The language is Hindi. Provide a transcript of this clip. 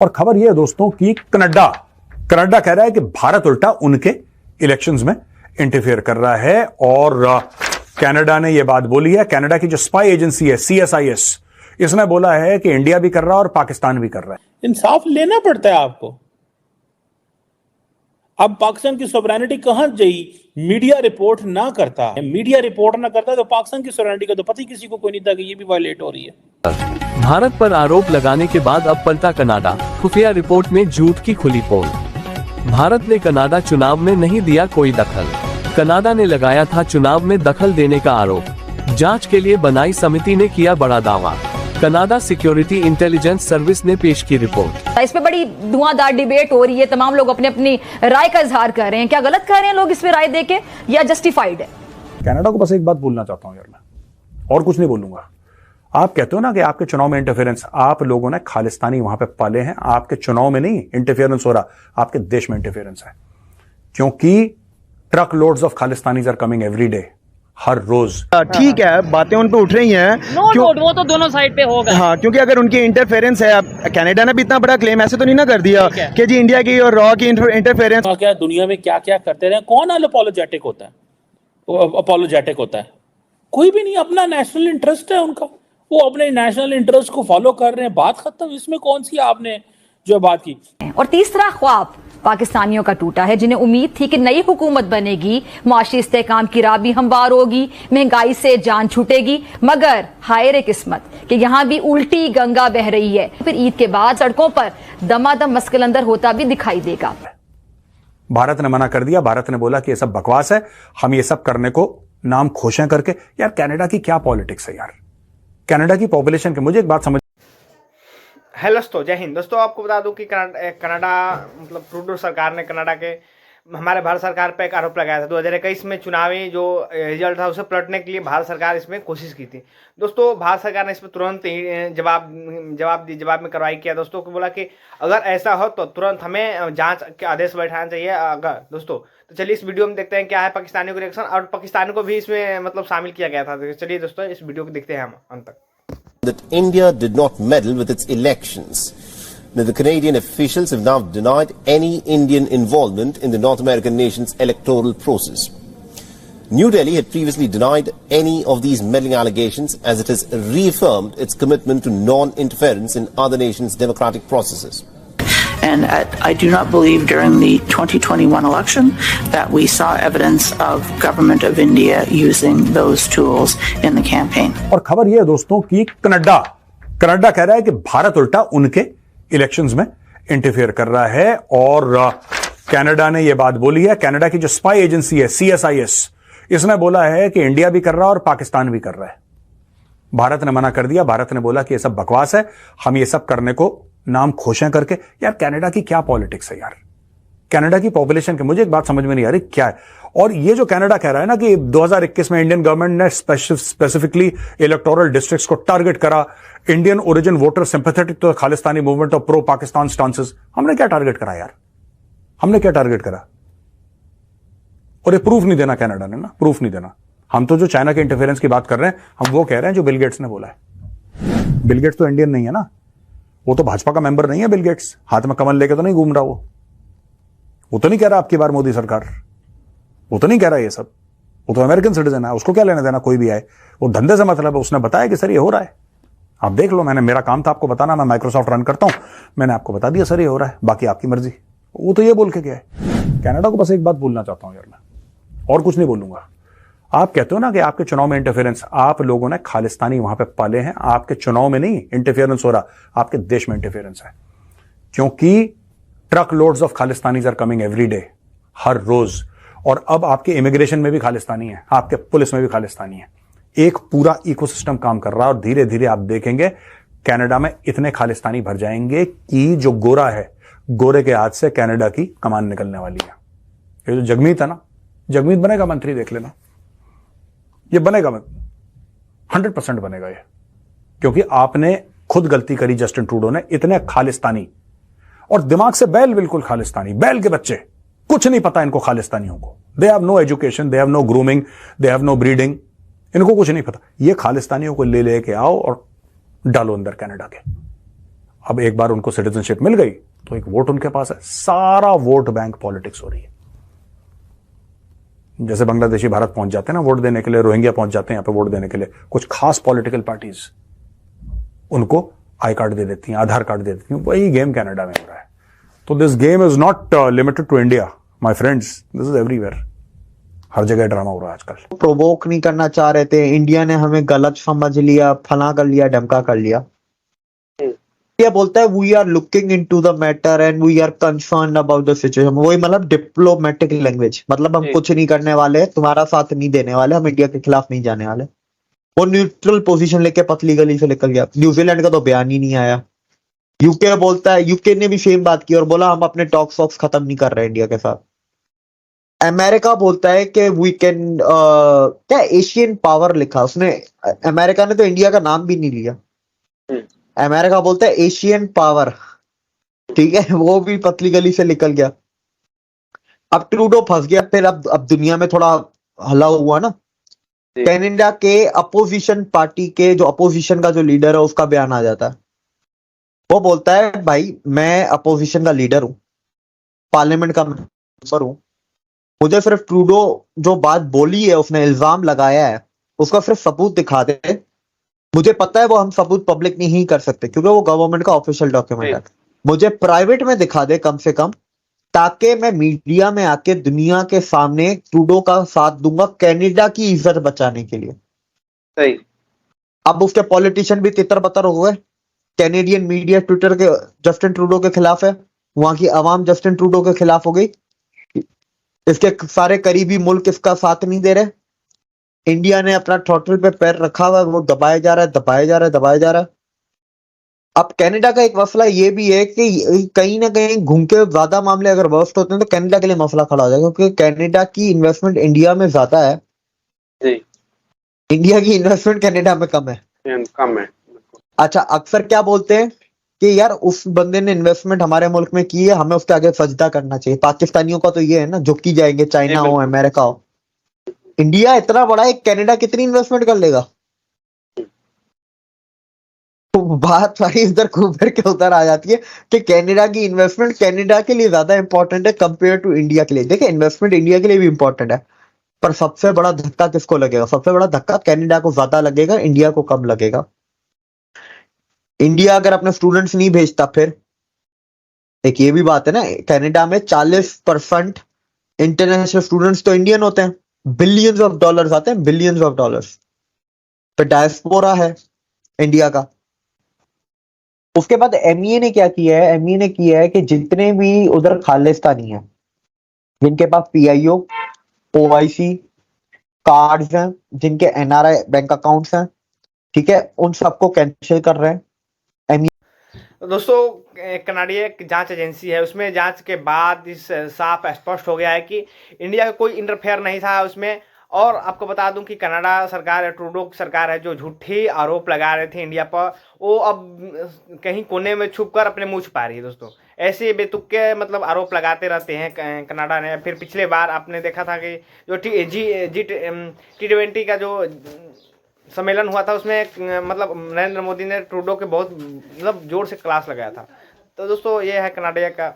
और खबर यह है दोस्तों कि कनाडा कह रहा है कि भारत उल्टा उनके इलेक्शंस में इंटरफेयर कर रहा है। और कनाडा ने यह बात बोली है, कनाडा की जो स्पाई एजेंसी है CSIS, इसने बोला है कि इंडिया भी कर रहा है और पाकिस्तान भी कर रहा है। इंसाफ लेना पड़ता है आपको। अब पाकिस्तान की सोवरेनिटी कहां गई? मीडिया रिपोर्ट ना करता तो पाकिस्तान की सोवरेनिटी का तो पता ही किसी को कोई नहीं था कि ये भी वायलेट हो रही है। भारत पर आरोप लगाने के बाद अब पलटा कनाडा, खुफिया रिपोर्ट में झूठ की खुली पोल। भारत ने कनाडा चुनाव में नहीं दिया कोई दखल। कनाडा ने लगाया था चुनाव में दखल देने का आरोप। जांच के लिए बनाई समिति ने किया बड़ा दावा। कनाडा सिक्योरिटी इंटेलिजेंस सर्विस ने पेश की रिपोर्ट। इस पे बड़ी धुआंधार डिबेट हो रही है, तमाम लोग अपने अपनी राय का इजहार कर रहे हैं। क्या गलत कर रहे हैं लोग इस पे राय देके, या जस्टिफाइड है? कनाडा को बस एक बात बोलना चाहता हूं यार, मैं और कुछ नहीं बोलूंगा। आप कहते हो ना कि आपके चुनाव में इंटरफेरेंस, आप लोगों ने खालिस्तानी वहां पे पाले हैं। आपके चुनाव में नहीं इंटरफेरेंस हो रहा, आपके देश में इंटरफेरेंस है, क्योंकि truck loads of Khalistanis are coming every day, हर रोज। ठीक है, बातें उन पे उठ रही हैं। वो तो दोनों साइड पे होगा। हाँ, क्योंकि अगर उनकी इंटरफेरेंस है, अब कनाडा ने भी इतना बड़ा क्लेम ऐसे तो नहीं ना कर दिया कि जी इंडिया की और रॉ की इंटरफेरेंस। क्या दुनिया में क्या क्या करते रहे, कौन अपोलोजेटिक होता है? कोई भी नहीं। अपना नेशनल इंटरेस्ट है उनका, वो अपने नेशनल इंटरेस्ट को फॉलो कर रहे हैं, बात खत्म। इसमें कौन सी आपने जो बात की। और तीसरा ख्वाब पाकिस्तानियों का टूटा है, जिन्हें उम्मीद थी कि नई हुकूमत बनेगी, मुआशी इस्तेहकाम की राह भी हमवार होगी, महंगाई से जान छूटेगी। मगर हाय रे किस्मत कि यहां भी उल्टी गंगा बह रही है। फिर ईद के बाद सड़कों पर दमादम मस्कलंदर होता भी दिखाई देगा। भारत ने मना कर दिया। भारत ने बोला कि ये सब बकवास है, हम ये सब करने को नाम खोशें करके। यार कनाडा की क्या पॉलिटिक्स है यार, कनाडा की पॉपुलेशन के। मुझे एक बात समझ। हेलो दोस्तों, जय हिंद। दोस्तों आपको बता दूं कि कनाडा मतलब ट्रूडो सरकार ने कनाडा के हमारे भारत सरकार पर एक आरोप लगाया था। 2021 में चुनावी जो रिजल्ट था उसे पलटने के लिए भारत सरकार इसमें कोशिश की थी। दोस्तों भारत सरकार ने इसमें तुरंत जवाब में कार्रवाई किया। दोस्तों को बोला कि अगर ऐसा हो तो तुरंत हमें जांच के आदेश बैठाना चाहिए। अगर दोस्तों तो चलिए इस वीडियो में देखते हैं क्या है पाकिस्तानियों का रिएक्शन, और पाकिस्तान को भी इसमें मतलब शामिल किया गया था। तो चलिए दोस्तों इस वीडियो को देखते हैं हम अंत तक। That India did not meddle with its elections. Now, the Canadian officials have now denied any Indian involvement in the North American nation's electoral process. New Delhi had previously denied any of these meddling allegations, as it has reaffirmed its commitment to non-interference in other nations' democratic processes. And I do not believe during the 2021 election that we saw evidence of government of India using those tools in the campaign. और खबर यह है दोस्तों कि कनाडा कह रहा है कि भारत उल्टा उनके इलेक्शंस में इंटरफेयर कर रहा है। और कनाडा ने यह बात बोली है, कनाडा की जो स्पाई एजेंसी है CSIS, इसने बोला है कि इंडिया भी कर रहा है और पाकिस्तान भी कर रहा है। भारत ने मना कर दिया। भारत ने बोला कि यह सब बकवास है, हम ये सब करने को नाम खोशें करके। यार कनाडा की क्या पॉलिटिक्स है यार, कनाडा की पॉपुलेशन के। मुझे एक बात समझ में नहीं आ रही क्या है। और ये जो कनाडा कह रहा है ना कि 2021 में इंडियन गवर्नमेंट ने स्पेसिफिकली इलेक्टोरल डिस्ट्रिक्ट्स को टारगेट करा, Indian origin voter sympathetic to Khalistani movement और प्रो पाकिस्तान स्टांसेस। हमने क्या टारगेट करा यार, हमने क्या टारगेट करा? और ये प्रूफ नहीं देना कनाडा ने ना, प्रूफ नहीं देना। हम तो जो चाइना के इंटरफेरेंस की बात कर रहे हैं, हम वो कह रहे हैं जो बिल गेट्स ने बोला है। बिल गेट्स तो इंडियन नहीं है ना, वो तो भाजपा का मेंबर नहीं है। बिल गेट्स हाथ में कमल लेके तो नहीं घूम रहा। वो तो नहीं कह रहा आपकी बार मोदी सरकार, वो तो नहीं कह रहा ये सब। वो तो अमेरिकन सिटीजन है, उसको क्या लेना देना कोई भी आए। वो धंधे से मतलब है। उसने बताया कि सर ये हो रहा है, आप देख लो। मेरा काम था आपको बताना, मैं माइक्रोसॉफ्ट रन करता हूं, मैंने आपको बता दिया सर ये हो रहा है, बाकी आपकी मर्जी। वो तो ये बोल के गया है। कनाडा को बस एक बात बोलना चाहता हूं यार, मैं और कुछ नहीं बोलूंगा। आप कहते हो ना कि आपके चुनाव में इंटरफेरेंस, आप लोगों ने खालिस्तानी वहां पे पाले हैं। आपके चुनाव में नहीं इंटरफेरेंस हो रहा, आपके देश में इंटरफेरेंस है, क्योंकि truck loads of Khalistanis are coming every day, हर रोज। और अब आपके इमिग्रेशन में भी खालिस्तानी है, आपके पुलिस में भी खालिस्तानी है। एक पूरा इकोसिस्टम काम कर रहा है। और धीरे धीरे आप देखेंगे कनाडा में इतने खालिस्तानी भर जाएंगे कि जो गोरा है, गोरे के हाथ से कनाडा की कमान निकलने वाली है। ये जो जगमीत है ना, जगमीत बनेगा मंत्री, देख लेना। ये बनेगा, 100% बनेगा ये, क्योंकि आपने खुद गलती करी। जस्टिन ट्रूडो ने इतने खालिस्तानी, और दिमाग से बैल, बिल्कुल खालिस्तानी, बैल के बच्चे, कुछ नहीं पता इनको खालिस्तानियों को। They have no education, they have no grooming, they have no breeding, इनको कुछ नहीं पता। ये खालिस्तानियों को ले लेके आओ और डालो अंदर कनाडा के। अब एक बार उनको सिटीजनशिप मिल गई तो एक वोट उनके पास है। सारा वोट बैंक पॉलिटिक्स हो रही है। जैसे बांग्लादेशी भारत पहुंच जाते हैं ना वोट देने के लिए, रोहिंग्या पहुंच जाते हैं यहां पे वोट देने के लिए, कुछ खास पॉलिटिकल पार्टीज उनको आई कार्ड दे देती हैं, आधार कार्ड दे देती हैं। वही गेम कनाडा में हो रहा है। तो this game is not limited to India my friends, this is everywhere. हर जगह ड्रामा हो रहा है आजकल। प्रोवोक नहीं करना चाह रहे थे, इंडिया ने हमें गलत समझ लिया, फला कर लिया, डमका कर लिया। इंडिया बोलता है we are looking into the matter and we are concern about the situation. वही मतलब डिप्लोमेटिक लैंग्वेज, मतलब हम कुछ नहीं करने वाले, तुम्हारा साथ नहीं देने वाले, हम इंडिया के खिलाफ नहीं जाने वाले। वो न्यूट्रल पोजीशन लेके पतली गली से निकल गया। न्यूजीलैंड का तो बयान ही नहीं आया। यूके बोलता है, यूके ने भी सेम बात की और बोला हम अपने टॉक्स वॉक्स खत्म नहीं कर रहे इंडिया के साथ। अमेरिका बोलता है कि वी कैन क्या एशियन पावर लिखा उसने, अमेरिका ने तो इंडिया का नाम भी नहीं लिया। अमेरिका बोलता है एशियन पावर, ठीक है, वो भी पतली गली से निकल गया। अब ट्रूडो फंस गया। फिर अब दुनिया में थोड़ा हल्ला हुआ ना, कनाडा के अपोजिशन पार्टी के जो अपोजिशन का जो लीडर है उसका बयान आ जाता है। वो बोलता है भाई मैं अपोजिशन का लीडर हूं, पार्लियामेंट का मेंबर हूं, मुझे सिर्फ ट्रूडो जो बात बोली है, उसने इल्जाम लगाया है, उसका सिर्फ सबूत दिखा दे। मुझे पता है वो हम सबूत पब्लिक नहीं कर सकते क्योंकि वो गवर्नमेंट का ऑफिशियल डॉक्यूमेंट है। मुझे प्राइवेट में दिखा दे कम से कम, ताकि मैं मीडिया में आके दुनिया के सामने ट्रूडो का साथ दूंगा कनाडा की इज्जत बचाने के लिए। सही। अब उसके पॉलिटिशियन भी तितर बतर हो गए। कैनेडियन मीडिया ट्विटर के जस्टिन ट्रूडो के खिलाफ है, वहां की आवाम जस्टिन ट्रूडो के खिलाफ हो गई। इसके सारे करीबी मुल्क इसका साथ नहीं दे रहे। इंडिया ने अपना थ्रॉटल पे पैर रखा हुआ है, वो दबाया जा रहा है, दबाया जा रहा है, दबाया जा रहा है। अब कनाडा का एक मसला ये भी है कि कहीं ना कहीं घूम के ज्यादा मामले अगर वर्स्ट होते हैं तो कनाडा के लिए मसला खड़ा हो जाएगा, क्योंकि कनाडा की इन्वेस्टमेंट इंडिया में ज्यादा है जी। इंडिया की इन्वेस्टमेंट कनाडा में कम है। कम है। अच्छा, अक्सर क्या बोलते हैं कि यार उस बंदे ने इन्वेस्टमेंट हमारे मुल्क में की है, हमें उसके आगे सजदा करना चाहिए। पाकिस्तानियों का तो ये है ना, झुक ही जाएंगे, चाइना हो अमेरिका हो। इंडिया इतना बड़ा है, कनाडा कितनी इन्वेस्टमेंट कर लेगा? तो बात भाई इधर घूम फिर के उधर आ जाती है कि कनाडा की इन्वेस्टमेंट कनाडा के लिए ज्यादा इंपॉर्टेंट है कंपेयर टू इंडिया के लिए। देखिए इन्वेस्टमेंट इंडिया के लिए भी इंपॉर्टेंट है, पर सबसे बड़ा धक्का किसको लगेगा? सबसे बड़ा धक्का कनाडा को ज्यादा लगेगा, इंडिया को कम लगेगा। इंडिया अगर अपने स्टूडेंट्स नहीं भेजता, फिर एक ये भी बात है ना, कनाडा में 40% इंटरनेशनल स्टूडेंट्स तो इंडियन होते हैं। बिलियंस ऑफ डॉलर्स आते हैं, बिलियंस ऑफ डॉलर्स। फिर डायस्पोरा है इंडिया का। उसके बाद एमईए ने क्या किया है? एमईए ने किया है कि जितने भी उधर खालिस्तानी हैं, जिनके पास पीआईओ, ओआईसी कार्ड्स हैं, जिनके एनआरआई बैंक अकाउंट्स हैं, ठीक है, उन सबको कैंसिल कर रहे हैं। दोस्तों कनाडिया एक जांच एजेंसी है, उसमें जांच के बाद इस साफ स्पष्ट हो गया है कि इंडिया का कोई इंटरफेयर नहीं था उसमें। और आपको बता दूं कि कनाडा सरकार है, ट्रूडो की सरकार है, जो झूठी आरोप लगा रहे थे इंडिया पर, वो अब कहीं कोने में छुप कर अपने मुंह छुपा रही है। दोस्तों ऐसे बेतुके मतलब आरोप लगाते रहते हैं कनाडा ने। फिर पिछले बार आपने देखा था कि जो G20 का जो सम्मेलन हुआ था, उसमें मतलब नरेंद्र मोदी ने ट्रूडो के बहुत मतलब जोर से क्लास लगाया था। तो दोस्तों ये है कनाडा का